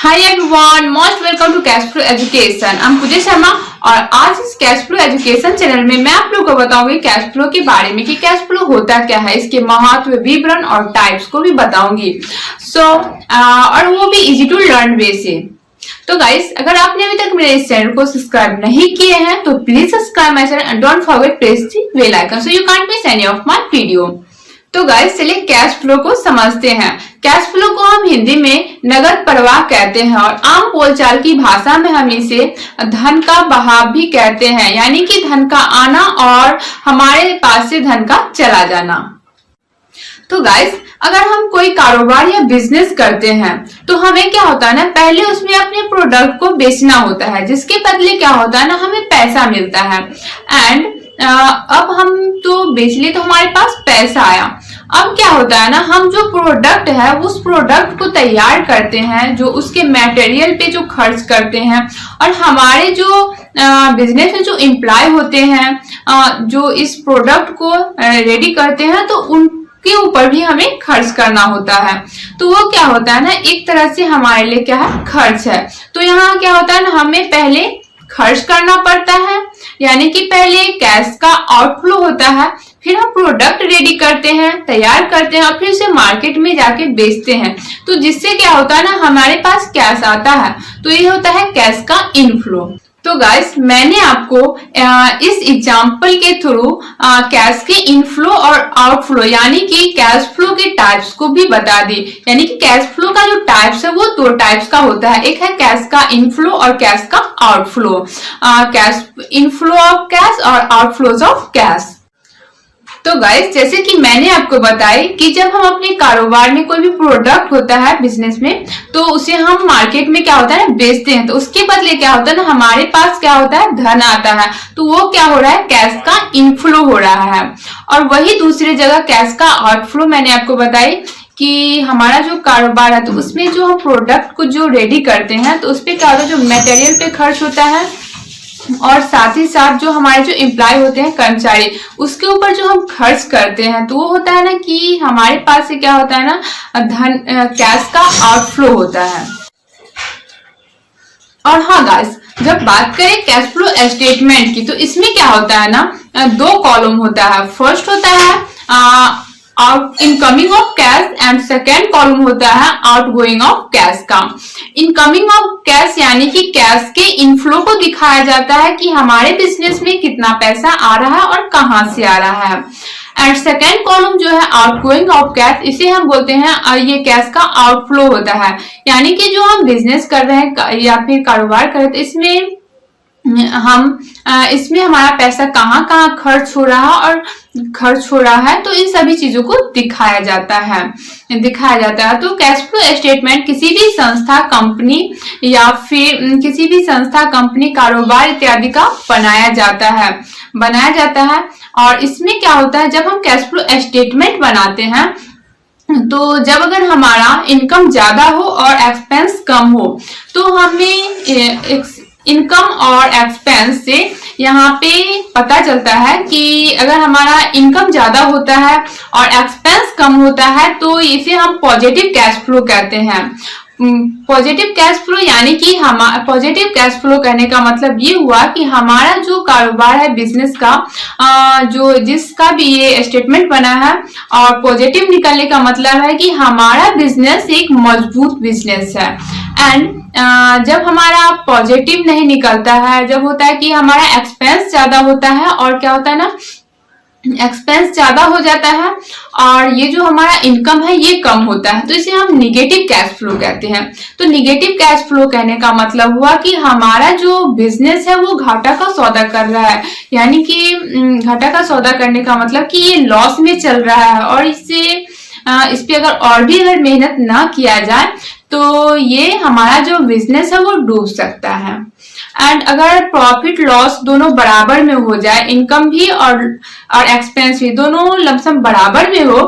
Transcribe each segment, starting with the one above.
Hi everyone, most welcome to cash flow education. I am Pooja Sharma और आज इस cash flow education channel में मैं आप लोगों को बताऊंगी कैश फ्लो के बारे में कि कैश फ्लो होता क्या है, इसके महत्व, विवरण और टाइप्स को भी बताऊंगी। और वो भी इजी टू लर्न वे से। तो गाइस, अगर आपने अभी तक मेरे इस चैनल को सब्सक्राइब नहीं किए हैं तो please subscribe my channel and don't forget press the bell icon so you can't miss any of my video. तो गाइस, चलिए कैश फ्लो को समझते हैं। कैश फ्लो को हम हिंदी में नगद प्रवाह कहते हैं और आम बोलचाल की भाषा में हम इसे धन का बहाव भी कहते हैं, यानी कि धन का आना और हमारे पास से धन का चला जाना। तो गाइस, अगर हम कोई कारोबार या बिजनेस करते हैं तो हमें क्या होता है ना, पहले उसमें अपने प्रोडक्ट को बेचना होता है, जिसके बदले क्या होता है ना, हमें पैसा मिलता है। एंड अब हम तो बेच लिए तो हमारे पास पैसा आया। अब क्या होता है ना, हम जो प्रोडक्ट है उस प्रोडक्ट को तैयार करते हैं, जो उसके मटेरियल पे जो खर्च करते हैं, और हमारे जो बिजनेस में जो एम्प्लॉय होते हैं जो इस प्रोडक्ट को रेडी करते हैं, तो उनके ऊपर भी हमें खर्च करना होता है। तो वो क्या होता है ना, एक तरह से हमारे लिए क्या है, खर्च है। तो यहाँ क्या होता है ना, हमें पहले खर्च करना पड़ता है, यानी कि पहले कैश का आउटफ्लो होता है, फिर हम प्रोडक्ट रेडी करते हैं, तैयार करते हैं और फिर उसे मार्केट में जाके बेचते हैं। तो जिससे क्या होता है ना, हमारे पास कैश आता है। तो ये होता है कैश का इनफ्लो। तो गाइस, मैंने आपको इस एग्जाम्पल के थ्रू कैश के इनफ्लो और आउटफ्लो यानी कि कैश फ्लो के टाइप्स को भी बता दी। यानी कि कैश फ्लो का जो टाइप्स है वो दो टाइप्स का होता है, एक है कैश का इनफ्लो और कैश का outflow. Cash inflow of cash और आउटफ्लोज ऑफ कैश। तो गाइस, जैसे कि मैंने आपको बताई कि जब हम अपने कारोबार में कोई भी प्रोडक्ट होता है बिजनेस में, तो उसे हम मार्केट में क्या होता है बेचते हैं, तो उसके बदले क्या होता है ना, हमारे पास क्या होता है, धन आता है। तो वो क्या हो रहा है, कैश का इनफ्लो हो रहा है। और वही दूसरी जगह कैश का आउटफ्लो मैंने आपको बताई कि हमारा जो कारोबार है तो उसमें जो हम प्रोडक्ट को जो रेडी करते हैं तो उसपे क्या होता है, जो मटेरियल पे खर्च होता है और साथ ही साथ जो हमारे जो एम्प्लॉय होते हैं, कर्मचारी, उसके ऊपर जो हम खर्च करते हैं, तो वो होता है ना कि हमारे पास से क्या होता है ना, धन कैश का आउटफ्लो होता है। और हाँ गाइस, जब बात करें कैश फ्लो स्टेटमेंट की, तो इसमें क्या होता है ना, दो कॉलम होता है। फर्स्ट होता है incoming of cash and second column होता है आउटगोइंग ऑफ कैश का। इनकमिंग ऑफ कैश यानी कि कैश के इनफ्लो को दिखाया जाता है कि हमारे बिजनेस में कितना पैसा आ रहा है और कहां से आ रहा है। एंड सेकेंड कॉलम जो है आउटगोइंग ऑफ कैश, इसे हम बोलते हैं ये कैश का आउटफ्लो होता है। यानी कि जो हम बिजनेस कर रहे हैं या फिर कारोबार कर रहे हैं, तो इसमें हमारा पैसा कहाँ कहाँ खर्च हो रहा है, तो इन सभी चीजों को दिखाया जाता है। तो कैश फ्लो स्टेटमेंट किसी भी संस्था, कंपनी या फिर किसी भी संस्था, कंपनी, कारोबार इत्यादि का बनाया जाता है। और इसमें क्या होता है, जब हम कैश फ्लो स्टेटमेंट बनाते हैं तो जब अगर हमारा इनकम ज्यादा हो और एक्सपेंस कम हो, तो हमें इनकम और एक्सपेंस से यहाँ पे पता चलता है कि अगर हमारा इनकम ज्यादा होता है और एक्सपेंस कम होता है तो इसे हम पॉजिटिव कैश फ्लो कहते हैं। पॉजिटिव कैश फ्लो यानी कि पॉजिटिव कैश फ्लो कहने का मतलब ये हुआ कि हमारा जो कारोबार है बिजनेस का, जो जिसका भी ये स्टेटमेंट बना है, और पॉजिटिव निकलने का मतलब है कि हमारा बिजनेस एक मजबूत बिजनेस है। एंड जब हमारा पॉजिटिव नहीं निकलता है, जब होता है कि हमारा एक्सपेंस ज्यादा होता है और क्या होता है ना, एक्सपेंस ज्यादा हो जाता है और ये जो हमारा इनकम है ये कम होता है, तो इसे हम निगेटिव कैश फ्लो कहते हैं। तो निगेटिव कैश फ्लो कहने का मतलब हुआ कि हमारा जो बिजनेस है वो घाटा का सौदा कर रहा है। यानी कि घाटा का सौदा करने का मतलब कि ये लॉस में चल रहा है और इस पे अगर मेहनत ना किया जाए तो ये हमारा जो बिजनेस है वो डूब सकता है। एंड अगर प्रॉफिट लॉस दोनों बराबर में हो जाए, इनकम भी और एक्सपेंस भी दोनों लमसम बराबर में हो,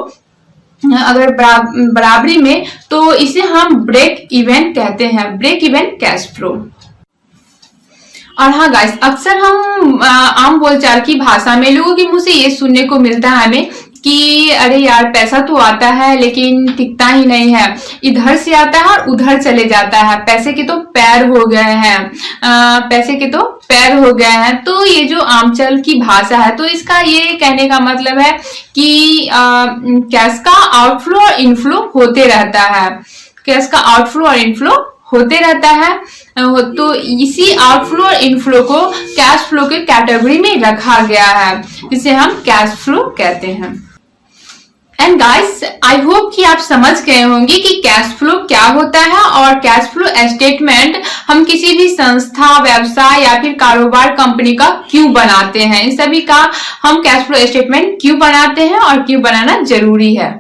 अगर बराबरी में, तो इसे हम ब्रेक इवन कहते हैं, ब्रेक इवन कैश फ्लो। और हाँ गाइस, अक्सर हम आम बोलचाल की भाषा में लोगों के मुंह से ये सुनने को मिलता है हमें कि अरे यार पैसा तो आता है लेकिन टिकता ही नहीं है, इधर से आता है और उधर चले जाता है, पैसे के तो पैर हो गए हैं, पैसे के तो पैर हो गए हैं। तो ये जो आमचल की भाषा है, तो इसका ये कहने का मतलब है कि कैश का आउटफ्लो और इनफ्लो होते रहता है, कैश का आउटफ्लो और इनफ्लो होते रहता है। तो इसी आउटफ्लो और इनफ्लो को कैश फ्लो के कैटेगरी में रखा गया है, जिसे हम कैश फ्लो कहते हैं। एंड गाइस, आई होप कि आप समझ गए होंगे कि कैश फ्लो क्या होता है और कैश फ्लो स्टेटमेंट हम किसी भी संस्था, व्यवसाय या फिर कारोबार, कंपनी का क्यों बनाते हैं, इन सभी का हम कैश फ्लो स्टेटमेंट क्यों बनाते हैं और क्यों बनाना जरूरी है।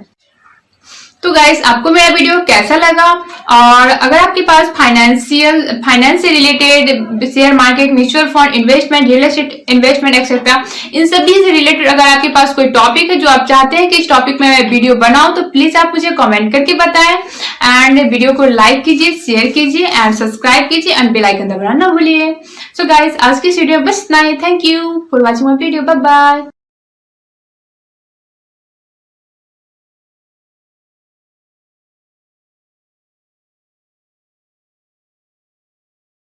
तो गाइस, आपको मेरा वीडियो कैसा लगा, और अगर आपके पास फाइनेंस से related, share market, mutual fund investment, real estate investment etcetera, इन सभी से रिलेटेड अगर आपके पास कोई टॉपिक है जो आप चाहते हैं कि इस टॉपिक में मैं वीडियो बनाऊं, तो प्लीज आप मुझे कमेंट करके बताएं। एंड वीडियो को लाइक कीजिए, शेयर कीजिए एंड सब्सक्राइब कीजिए एंड बेल आइकन दबाना ना भूलिए। सो गाइस, आज की वीडियो बस इतना ही। Thank you for watching my video. Bye bye.